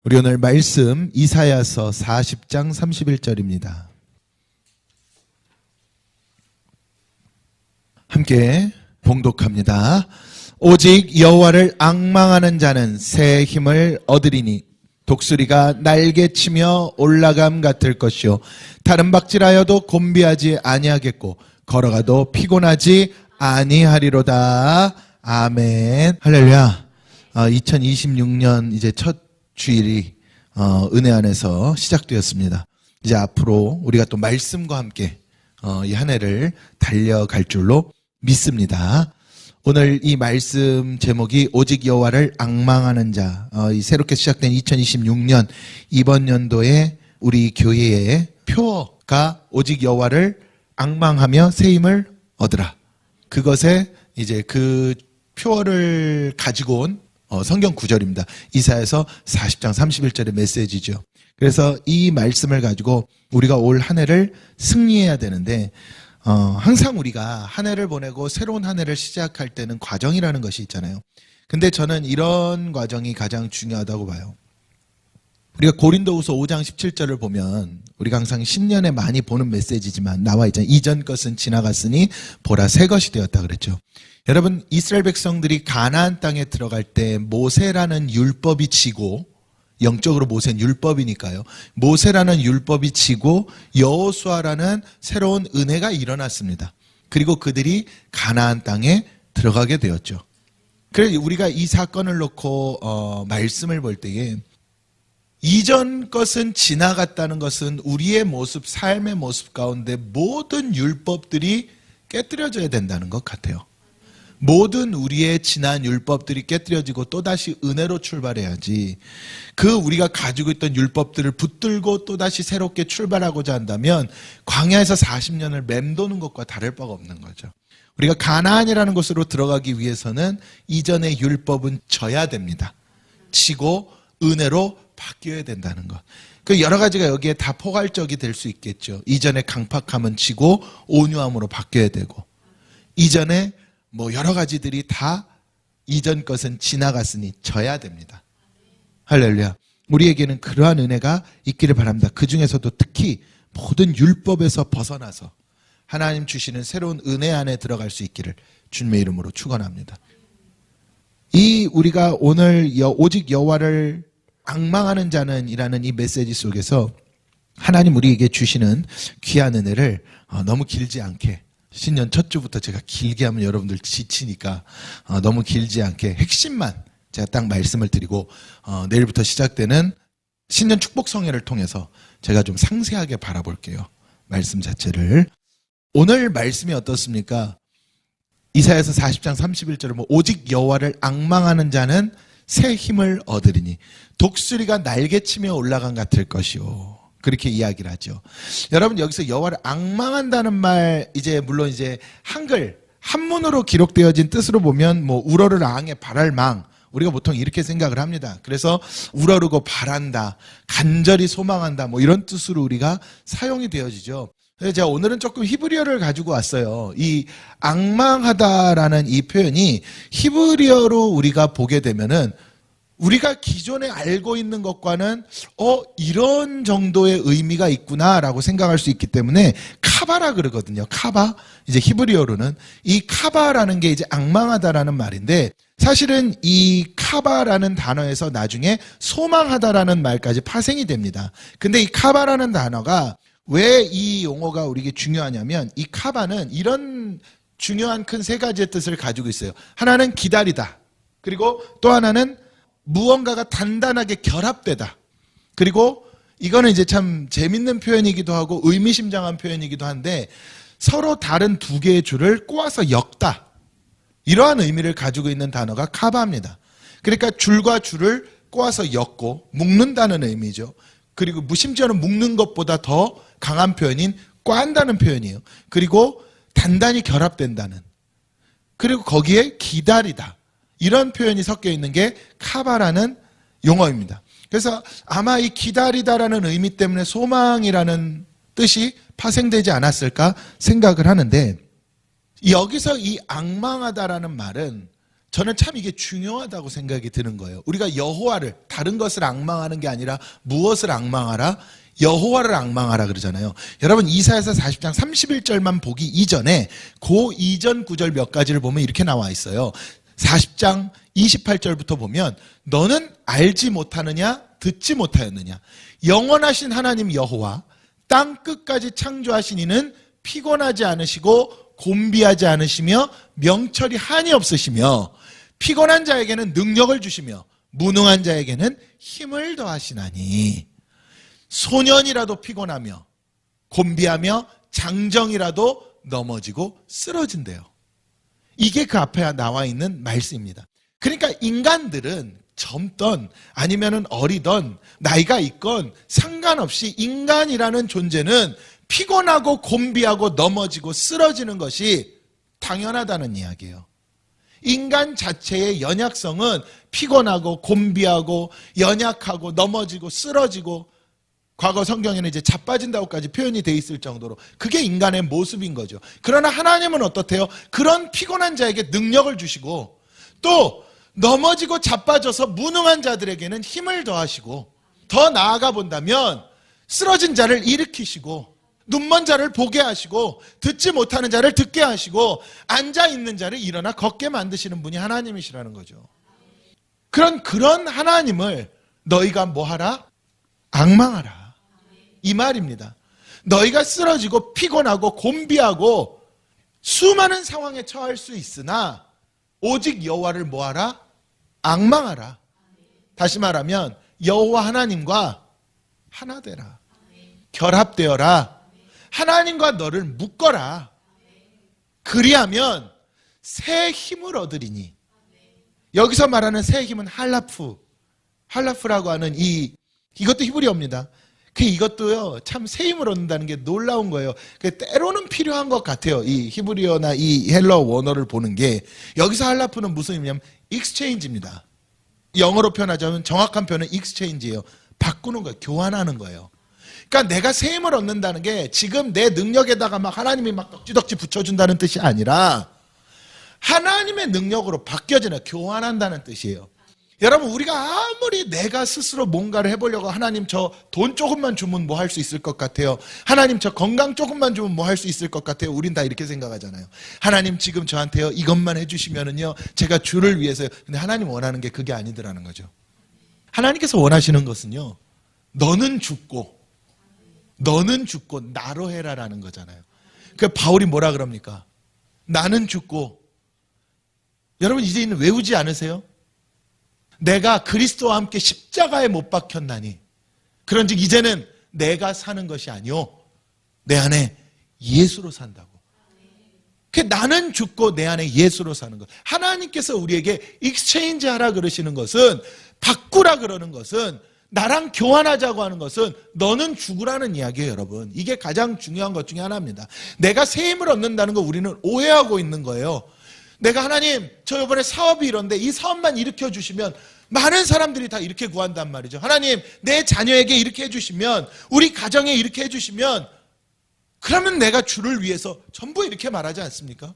우리 오늘 말씀 이사야서 40장 31절입니다. 함께 봉독합니다. 오직 여호와를 앙망하는 자는 새 힘을 얻으리니 독수리가 날개치며 올라감 같을 것이요 다른 박질하여도 곤비하지 아니하겠고 걸어가도 피곤하지 아니하리로다. 아멘. 할렐루야. 2026년 이제 첫 주일이 은혜 안에서 시작되었습니다. 이제 앞으로 우리가 또 말씀과 함께 이 한 해를 달려갈 줄로 믿습니다. 오늘 이 말씀 제목이 오직 여호와를 앙망하는 자. 이 새롭게 시작된 2026년 이번 연도에 우리 교회의 표어가 오직 여호와를 앙망하며 새 힘을 얻으라. 그것에 이제 그 표어를 가지고 온 성경 구절입니다. 이사야서 40장 31절의 메시지죠. 그래서 이 말씀을 가지고 우리가 올 한 해를 승리해야 되는데 항상 우리가 한 해를 보내고 새로운 한 해를 시작할 때는 과정이라는 것이 있잖아요. 근데 저는 이런 과정이 가장 중요하다고 봐요. 우리가 고린도후서 5장 17절을 보면 우리가 항상 신년에 많이 보는 메시지지만 나와 있잖아요. 이전 것은 지나갔으니 보라 새 것이 되었다 그랬죠. 여러분, 이스라엘 백성들이 가나안 땅에 들어갈 때 모세라는 율법이 지고, 영적으로 모세는 율법이니까요. 모세라는 율법이 지고 여호수아라는 새로운 은혜가 일어났습니다. 그리고 그들이 가나안 땅에 들어가게 되었죠. 그래서 우리가 이 사건을 놓고 말씀을 볼 때에 이전 것은 지나갔다는 것은 우리의 모습, 삶의 모습 가운데 모든 율법들이 깨뜨려져야 된다는 것 같아요. 모든 우리의 지난 율법들이 깨뜨려지고 또다시 은혜로 출발해야지, 그 우리가 가지고 있던 율법들을 붙들고 또다시 새롭게 출발하고자 한다면 광야에서 40년을 맴도는 것과 다를 바가 없는 거죠. 우리가 가나안이라는 곳으로 들어가기 위해서는 이전의 율법은 져야 됩니다. 지고 은혜로 바뀌어야 된다는 것. 그 여러 가지가 여기에 다 포괄적이 될 수 있겠죠. 이전의 강팍함은 지고 온유함으로 바뀌어야 되고, 이전에 여러 가지들이 다 이전 것은 지나갔으니 져야 됩니다. 할렐루야. 우리에게는 그러한 은혜가 있기를 바랍니다. 그 중에서도 특히 모든 율법에서 벗어나서 하나님 주시는 새로운 은혜 안에 들어갈 수 있기를 주님의 이름으로 축원합니다. 이 우리가 오늘 오직 여호와를 앙망하는 자는 이라는 이 메시지 속에서 하나님 우리에게 주시는 귀한 은혜를 너무 길지 않게, 신년 첫 주부터 제가 길게 하면 여러분들 지치니까 너무 길지 않게 핵심만 제가 딱 말씀을 드리고 내일부터 시작되는 신년 축복 성회를 통해서 제가 좀 상세하게 바라볼게요. 말씀 자체를. 오늘 말씀이 어떻습니까? 이사야서 40장 31절에 오직 여호와를 앙망하는 자는 새 힘을 얻으리니 독수리가 날개치며 올라간 같을 것이요. 그렇게 이야기를 하죠. 여러분, 여기서 여호와를 앙망한다는 말, 물론 한글 한문으로 기록되어진 뜻으로 보면 우러를 앙에 바랄 망, 우리가 보통 이렇게 생각을 합니다. 그래서 우러르고 바란다, 간절히 소망한다, 이런 뜻으로 우리가 사용이 되어지죠. 그래서 제가 오늘은 조금 히브리어를 가지고 왔어요. 이 앙망하다라는 이 표현이 히브리어로 우리가 보게 되면은 우리가 기존에 알고 있는 것과는 이런 정도의 의미가 있구나라고 생각할 수 있기 때문에 카바라 그러거든요. 카바. 히브리어로는 이 카바라는 게 앙망하다라는 말인데, 사실은 이 카바라는 단어에서 나중에 소망하다라는 말까지 파생이 됩니다. 근데 이 카바라는 단어가 왜 이 용어가 우리에게 중요하냐면, 이 카바는 이런 중요한 큰 세 가지의 뜻을 가지고 있어요. 하나는 기다리다. 그리고 또 하나는 무언가가 단단하게 결합되다. 그리고 이거는 참 재밌는 표현이기도 하고 의미심장한 표현이기도 한데, 서로 다른 두 개의 줄을 꼬아서 엮다. 이러한 의미를 가지고 있는 단어가 카바입니다. 그러니까 줄과 줄을 꼬아서 엮고 묶는다는 의미죠. 그리고 심지어는 묶는 것보다 더 강한 표현인 꽈한다는 표현이에요. 그리고 단단히 결합된다는, 그리고 거기에 기다리다, 이런 표현이 섞여 있는 게 카바라는 용어입니다. 그래서 아마 이 기다리다라는 의미 때문에 소망이라는 뜻이 파생되지 않았을까 생각을 하는데, 여기서 이 앙망하다라는 말은 저는 참 이게 중요하다고 생각이 드는 거예요. 우리가 여호와를, 다른 것을 앙망하는 게 아니라 무엇을 앙망하라? 여호와를 앙망하라 그러잖아요. 여러분 이사야서 40장 31절만 보기 이전에 그 이전 구절 몇 가지를 보면 이렇게 나와 있어요. 40장 28절부터 보면 너는 알지 못하느냐 듣지 못하였느냐 영원하신 하나님 여호와 땅 끝까지 창조하신 이는 피곤하지 않으시고 곤비하지 않으시며 명철이 한이 없으시며 피곤한 자에게는 능력을 주시며 무능한 자에게는 힘을 더하시나니 소년이라도 피곤하며 곤비하며 장정이라도 넘어지고 쓰러진대요. 이게 그 앞에 나와 있는 말씀입니다. 그러니까 인간들은 젊던 아니면 어리던 나이가 있건 상관없이 인간이라는 존재는 피곤하고 곤비하고 넘어지고 쓰러지는 것이 당연하다는 이야기예요. 인간 자체의 연약성은 피곤하고 곤비하고 연약하고 넘어지고 쓰러지고 과거 성경에는 이제 자빠진다고까지 표현이 돼 있을 정도로 그게 인간의 모습인 거죠. 그러나 하나님은 어떻대요? 그런 피곤한 자에게 능력을 주시고 또 넘어지고 자빠져서 무능한 자들에게는 힘을 더하시고 더 나아가 본다면 쓰러진 자를 일으키시고 눈먼 자를 보게 하시고 듣지 못하는 자를 듣게 하시고 앉아있는 자를 일어나 걷게 만드시는 분이 하나님이시라는 거죠. 그런 하나님을 너희가 뭐하라? 앙망하라. 이 말입니다. 너희가 쓰러지고 피곤하고 곤비하고 수많은 상황에 처할 수 있으나 오직 여호와를 뭐하라? 앙망하라. 다시 말하면 여호와 하나님과 하나 되라. 결합되어라. 하나님과 너를 묶어라. 그리하면 새 힘을 얻으리니. 여기서 말하는 새 힘은 할라프라고 하는 이것도 히브리어입니다. 이것도요 참 새 힘을 얻는다는 게 놀라운 거예요. 때로는 필요한 것 같아요. 이 히브리어나 이 헬러 원어를 보는 게 여기서 할라프는 무슨 의미냐면 익스체인지입니다. 영어로 표현하자면 정확한 표현은 익스체인지예요. 바꾸는 거예요. 교환하는 거예요. 그러니까 내가 새 힘을 얻는다는 게 지금 내 능력에다가 막 하나님이 막 덕지덕지 붙여준다는 뜻이 아니라 하나님의 능력으로 바뀌어지는 교환한다는 뜻이에요. 여러분 우리가 아무리 내가 스스로 뭔가를 해보려고 하나님 저 돈 조금만 주면 뭐 할 수 있을 것 같아요. 하나님 저 건강 조금만 주면 뭐 할 수 있을 것 같아요. 우린 다 이렇게 생각하잖아요. 하나님 지금 저한테요 이것만 해주시면은요 제가 주를 위해서요. 근데 하나님 원하는 게 그게 아니더라는 거죠. 하나님께서 원하시는 것은요 너는 죽고 나로 해라라는 거잖아요. 그 바울이 뭐라 그럽니까? 나는 죽고 여러분 이제는 외우지 않으세요? 내가 그리스도와 함께 십자가에 못 박혔나니 그런즉 이제는 내가 사는 것이 아니요 내 안에 예수로 산다고. 나는 죽고 내 안에 예수로 사는 것. 하나님께서 우리에게 익스체인지 하라 그러시는 것은 바꾸라 그러는 것은 나랑 교환하자고 하는 것은 너는 죽으라는 이야기예요. 여러분 이게 가장 중요한 것 중에 하나입니다. 내가 새 힘을 얻는다는 거 우리는 오해하고 있는 거예요. 내가 하나님 저 이번에 사업이 이런데 이 사업만 일으켜 주시면 많은 사람들이 다 이렇게 구한단 말이죠. 하나님 내 자녀에게 이렇게 해주시면 우리 가정에 이렇게 해주시면 그러면 내가 주를 위해서 전부 이렇게 말하지 않습니까?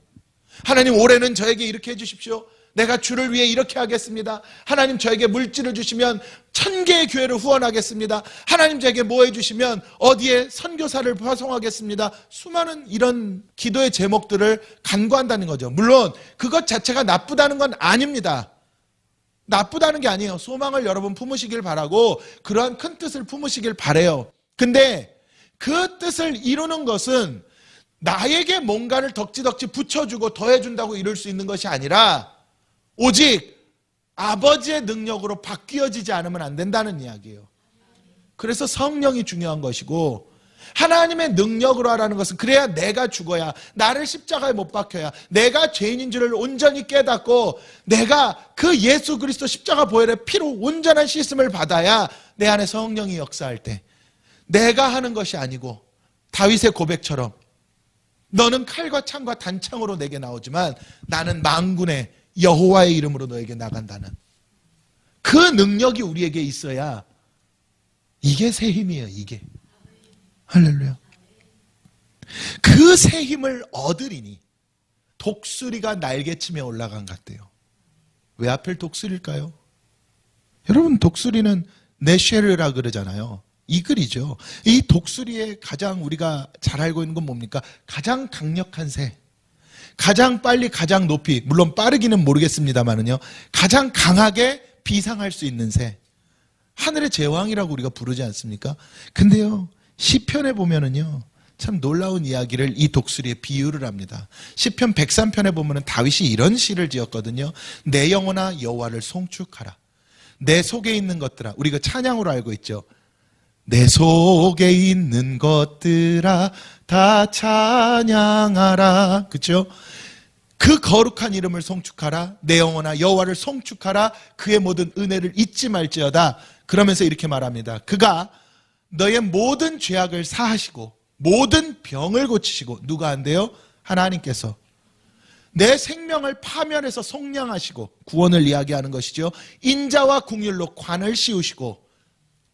하나님 올해는 저에게 이렇게 해주십시오. 내가 주를 위해 이렇게 하겠습니다. 하나님 저에게 물질을 주시면 1000개의 교회를 후원하겠습니다. 하나님 저에게 뭐 해주시면 어디에 선교사를 파송하겠습니다. 수많은 이런 기도의 제목들을 간구한다는 거죠. 물론 그것 자체가 나쁘다는 건 아닙니다. 나쁘다는 게 아니에요. 소망을 여러분 품으시길 바라고 그러한 큰 뜻을 품으시길 바라요. 근데 그 뜻을 이루는 것은 나에게 뭔가를 덕지덕지 붙여주고 더해준다고 이룰 수 있는 것이 아니라 오직 아버지의 능력으로 바뀌어지지 않으면 안 된다는 이야기예요. 그래서 성령이 중요한 것이고 하나님의 능력으로 하라는 것은 그래야 내가 죽어야 나를 십자가에 못 박혀야 내가 죄인인 줄을 온전히 깨닫고 내가 그 예수 그리스도 십자가 보혈의 피로 온전한 씻음을 받아야 내 안에 성령이 역사할 때 내가 하는 것이 아니고 다윗의 고백처럼 너는 칼과 창과 단창으로 내게 나오지만 나는 만군의 여호와의 이름으로 너에게 나간다는 그 능력이 우리에게 있어야 이게 새 힘이에요. 이게 할렐루야. 그 새 힘을 얻으리니 독수리가 날개치며 올라간 것 같대요. 왜 하필 독수리일까요? 여러분, 독수리는 네쉐르라 그러잖아요. 이글이죠. 이 독수리의 가장 우리가 잘 알고 있는 건 뭡니까? 가장 강력한 새, 가장 빨리 가장 높이, 물론 빠르기는 모르겠습니다만은요, 가장 강하게 비상할 수 있는 새, 하늘의 제왕이라고 우리가 부르지 않습니까? 근데요, 시편에 보면은요, 참 놀라운 이야기를 이 독수리에 비유를 합니다. 시편 103편에 보면은 다윗이 이런 시를 지었거든요. 내 영혼아 여호와를 송축하라. 내 속에 있는 것들아, 우리가 찬양으로 알고 있죠. 내 속에 있는 것들아 다 찬양하라. 그렇죠? 그 거룩한 이름을 송축하라. 내 영혼아 여호와를 송축하라. 그의 모든 은혜를 잊지 말지어다. 그러면서 이렇게 말합니다. 그가 너의 모든 죄악을 사하시고 모든 병을 고치시고, 누가 한대요? 하나님께서 내 생명을 파멸해서 속량하시고, 구원을 이야기하는 것이죠. 인자와 긍휼로 관을 씌우시고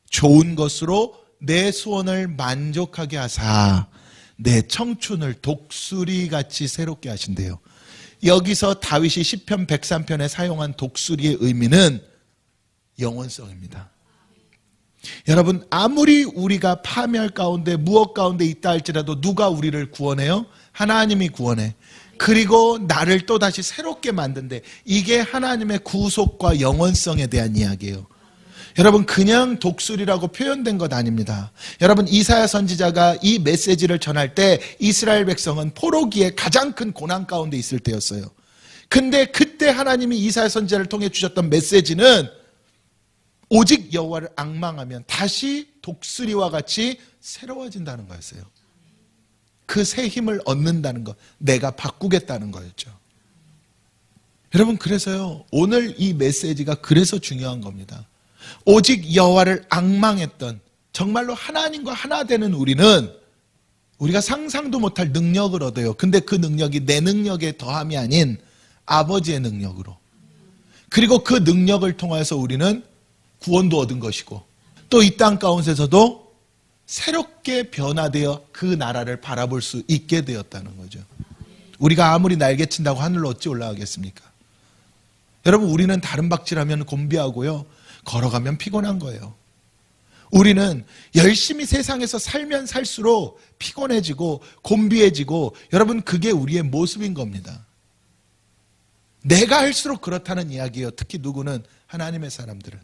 좋은 것으로 내 소원을 만족하게 하사 내 청춘을 독수리같이 새롭게 하신대요. 여기서 다윗이 시편 103편에 사용한 독수리의 의미는 영원성입니다. 여러분, 아무리 우리가 파멸 가운데 무엇 가운데 있다 할지라도 누가 우리를 구원해요? 하나님이 구원해. 그리고 나를 또다시 새롭게 만든대. 이게 하나님의 구속과 영원성에 대한 이야기예요. 여러분, 그냥 독수리라고 표현된 것 아닙니다. 여러분, 이사야 선지자가 이 메시지를 전할 때 이스라엘 백성은 포로기에 가장 큰 고난 가운데 있을 때였어요. 근데 그때 하나님이 이사야 선지자를 통해 주셨던 메시지는 오직 여호와를 앙망하면 다시 독수리와 같이 새로워진다는 거였어요. 그 새 힘을 얻는다는 것, 내가 바꾸겠다는 거였죠. 여러분, 그래서요, 오늘 이 메시지가 그래서 중요한 겁니다. 오직 여호와를 앙망했던, 정말로 하나님과 하나 되는 우리는 우리가 상상도 못할 능력을 얻어요. 근데 그 능력이 내 능력의 더함이 아닌 아버지의 능력으로, 그리고 그 능력을 통해서 우리는 구원도 얻은 것이고, 또 이 땅 가운데서도 새롭게 변화되어 그 나라를 바라볼 수 있게 되었다는 거죠. 우리가 아무리 날개친다고 하늘로 어찌 올라가겠습니까? 여러분, 우리는 다른 박질하면 곤비하고요, 걸어가면 피곤한 거예요. 우리는 열심히 세상에서 살면 살수록 피곤해지고 곤비해지고, 여러분, 그게 우리의 모습인 겁니다. 내가 할수록 그렇다는 이야기예요. 특히 누구는? 하나님의 사람들은.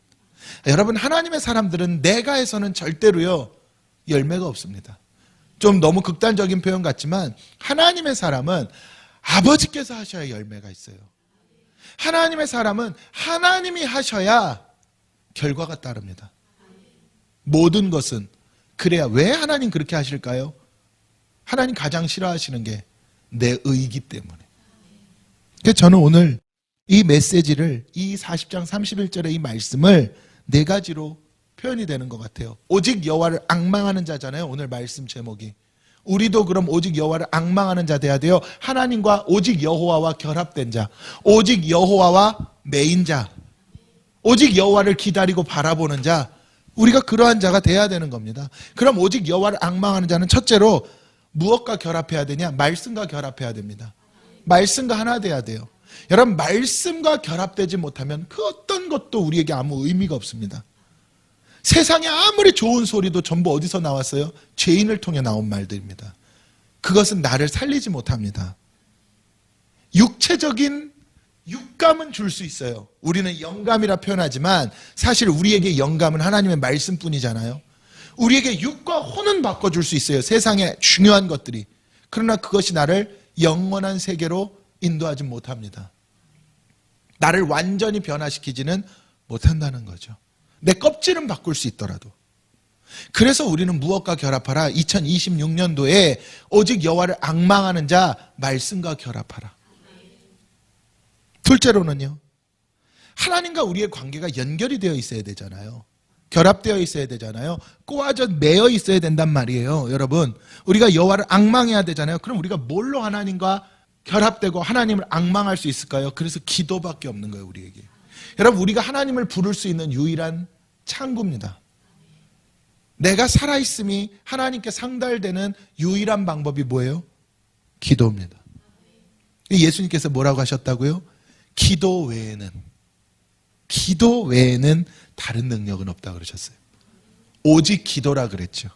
여러분, 하나님의 사람들은 내가 해서는 절대로요 열매가 없습니다. 좀 너무 극단적인 표현 같지만 하나님의 사람은 아버지께서 하셔야 열매가 있어요. 하나님의 사람은 하나님이 하셔야 결과가 따릅니다. 모든 것은. 그래야. 왜 하나님 그렇게 하실까요? 하나님 가장 싫어하시는 게 내 의이기 때문에. 그래서 저는 오늘 이 메시지를, 이 40장 31절의 이 말씀을 네 가지로 표현이 되는 것 같아요. 오직 여호와를 앙망하는 자잖아요, 오늘 말씀 제목이. 우리도 그럼 오직 여호와를 앙망하는 자 돼야 돼요. 하나님과 오직 여호와와 결합된 자, 오직 여호와와 매인 자, 오직 여호와를 기다리고 바라보는 자, 우리가 그러한 자가 돼야 되는 겁니다. 그럼 오직 여호와를 앙망하는 자는 첫째로 무엇과 결합해야 되냐? 말씀과 결합해야 됩니다. 말씀과 하나 돼야 돼요. 여러분, 말씀과 결합되지 못하면 그 어떤 것도 우리에게 아무 의미가 없습니다. 세상에 아무리 좋은 소리도 전부 어디서 나왔어요? 죄인을 통해 나온 말들입니다. 그것은 나를 살리지 못합니다. 육체적인 육감은 줄 수 있어요. 우리는 영감이라 표현하지만 사실 우리에게 영감은 하나님의 말씀뿐이잖아요. 우리에게 육과 혼은 바꿔줄 수 있어요, 세상의 중요한 것들이. 그러나 그것이 나를 영원한 세계로 인도하지 못합니다. 나를 완전히 변화시키지는 못한다는 거죠. 내 껍질은 바꿀 수 있더라도. 그래서 우리는 무엇과 결합하라? 2026년도에 오직 여호와를 앙망하는 자, 말씀과 결합하라. 둘째로는요, 하나님과 우리의 관계가 연결이 되어 있어야 되잖아요. 결합되어 있어야 되잖아요. 꼬아져 매여 있어야 된단 말이에요. 여러분, 우리가 여호와를 앙망해야 되잖아요. 그럼 우리가 뭘로 하나님과 결합되고 하나님을 앙망할 수 있을까요? 그래서 기도밖에 없는 거예요, 우리에게. 여러분, 우리가 하나님을 부를 수 있는 유일한 창구입니다. 내가 살아있음이 하나님께 상달되는 유일한 방법이 뭐예요? 기도입니다. 예수님께서 뭐라고 하셨다고요? 기도 외에는 기도 외에는 다른 능력은 없다 그러셨어요. 오직 기도라 그랬죠.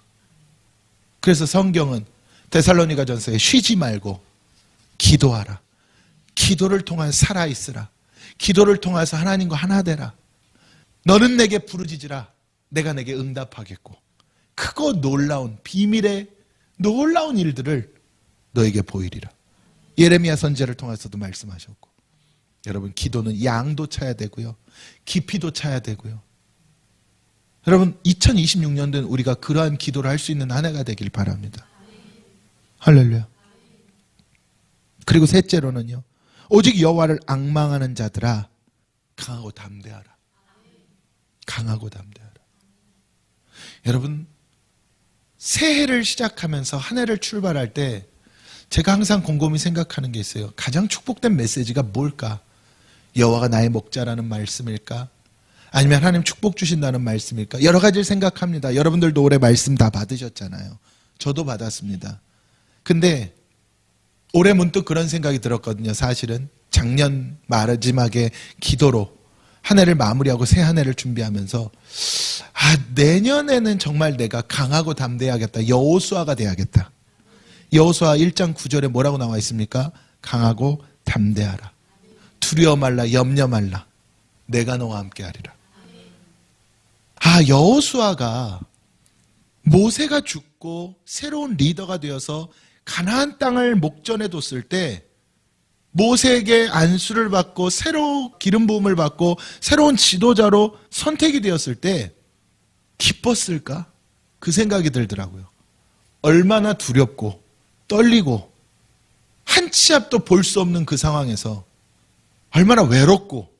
그래서 성경은 데살로니가전서에 쉬지 말고 기도하라. 기도를 통한 살아있으라. 기도를 통해서 하나님과 하나 되라. 너는 내게 부르짖으라. 내가 내게 응답하겠고 크고 놀라운 비밀의 놀라운 일들을 너에게 보이리라. 예레미야 선지자를 통해서도 말씀하셨고, 여러분 기도는 양도 차야 되고요, 깊이도 차야 되고요. 여러분 2026년도는 우리가 그러한 기도를 할 수 있는 한 해가 되길 바랍니다. 할렐루야. 그리고 셋째로는요, 오직 여호와를 앙망하는 자들아 강하고 담대하라. 강하고 담대하라. 여러분 새해를 시작하면서 한 해를 출발할 때 제가 항상 곰곰이 생각하는 게 있어요. 가장 축복된 메시지가 뭘까? 여호와가 나의 목자라는 말씀일까? 아니면 하나님 축복 주신다는 말씀일까? 여러 가지를 생각합니다. 여러분들도 올해 말씀 다 받으셨잖아요. 저도 받았습니다. 근데 올해 문득 그런 생각이 들었거든요. 사실은 작년 마지막에 기도로 한 해를 마무리하고 새 한 해를 준비하면서 내년에는 정말 내가 강하고 담대하겠다. 여호수아가 돼야겠다. 여호수아 1장 9절에 뭐라고 나와 있습니까? 강하고 담대하라. 두려워 말라, 염려 말라. 내가 너와 함께 하리라. 여호수아가 모세가 죽고 새로운 리더가 되어서 가나안 땅을 목전에 뒀을 때 모세에게 안수를 받고 새로 기름 부음을 받고 새로운 지도자로 선택이 되었을 때 기뻤을까? 그 생각이 들더라고요. 얼마나 두렵고 떨리고 한 치 앞도 볼 수 없는 그 상황에서 얼마나 외롭고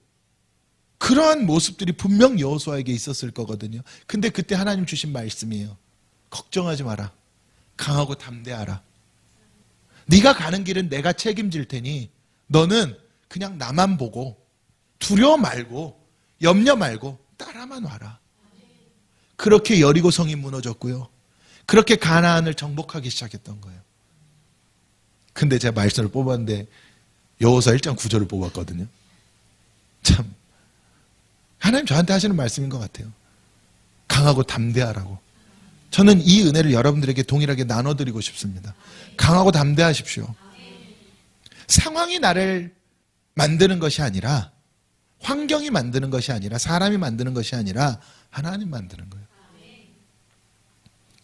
그러한 모습들이 분명 여호수아에게 있었을 거거든요. 근데 그때 하나님 주신 말씀이에요. 걱정하지 마라. 강하고 담대하라. 네가 가는 길은 내가 책임질 테니 너는 그냥 나만 보고 두려워 말고 염려 말고 따라만 와라. 그렇게 여리고성이 무너졌고요. 그렇게 가나안을 정복하기 시작했던 거예요. 근데 제가 말씀을 뽑았는데 여호수아 1장 9절을 뽑았거든요. 참 하나님 저한테 하시는 말씀인 것 같아요. 강하고 담대하라고. 저는 이 은혜를 여러분들에게 동일하게 나눠드리고 싶습니다. 강하고 담대하십시오. 상황이 나를 만드는 것이 아니라, 환경이 만드는 것이 아니라, 사람이 만드는 것이 아니라 하나님 만드는 거예요.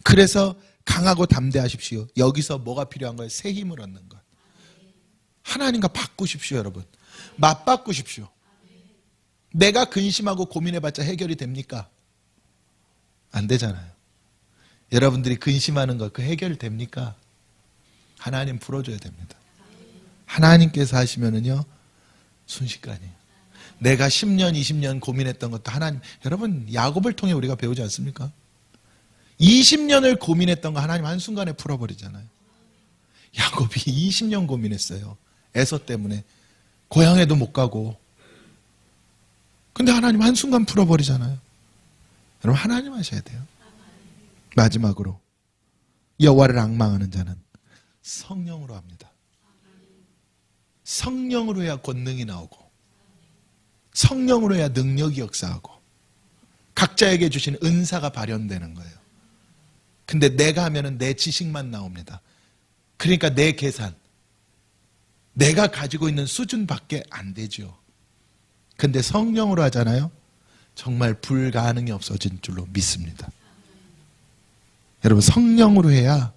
그래서 강하고 담대하십시오. 여기서 뭐가 필요한 거예요? 새 힘을 얻는 것. 하나님과 바꾸십시오. 여러분 맞바꾸십시오. 내가 근심하고 고민해봤자 해결이 됩니까? 안 되잖아요. 여러분들이 근심하는 것, 그 해결 됩니까? 하나님 풀어줘야 됩니다. 하나님께서 하시면은요 순식간이에요. 내가 10년 20년 고민했던 것도 하나님, 여러분 야곱을 통해 우리가 배우지 않습니까? 20년을 고민했던 거 하나님 한순간에 풀어버리잖아요. 야곱이 20년 고민했어요. 에서 때문에 고향에도 못 가고. 근데 하나님 한순간 풀어버리잖아요. 여러분 하나님 하셔야 돼요. 마지막으로 여호와를 앙망하는 자는 성령으로 합니다. 성령으로 해야 권능이 나오고 성령으로 해야 능력이 역사하고 각자에게 주신 은사가 발현되는 거예요. 근데 내가 하면은 내 지식만 나옵니다. 그러니까 내 계산, 내가 가지고 있는 수준밖에 안 되죠. 근데 성령으로 하잖아요. 정말 불가능이 없어진 줄로 믿습니다. 여러분 성령으로 해야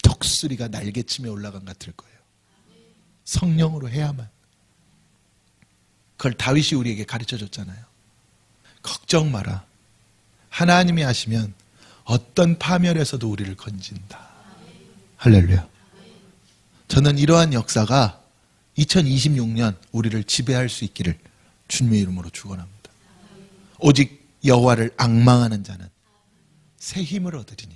독수리가 날개치며 올라간 같을 거예요. 성령으로 해야만. 그걸 다윗이 우리에게 가르쳐줬잖아요. 걱정 마라. 하나님이 하시면 어떤 파멸에서도 우리를 건진다. 할렐루야. 저는 이러한 역사가 2026년 우리를 지배할 수 있기를 주님의 이름으로 축원합니다. 오직 여호와를 앙망하는 자는 새 힘을 얻으리니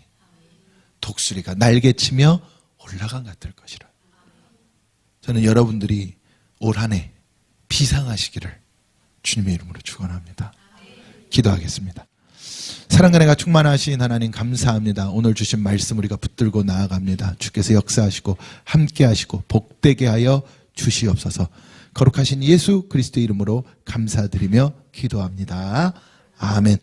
독수리가 날개치며 올라간 같을 것이라. 저는 여러분들이 올 한 해 비상하시기를 주님의 이름으로 축원합니다. 기도하겠습니다. 사랑과 은혜가 충만하신 하나님 감사합니다. 오늘 주신 말씀 우리가 붙들고 나아갑니다. 주께서 역사하시고 함께 하시고 복되게 하여 주시옵소서. 거룩하신 예수 그리스도 이름으로 감사드리며 기도합니다. 아멘.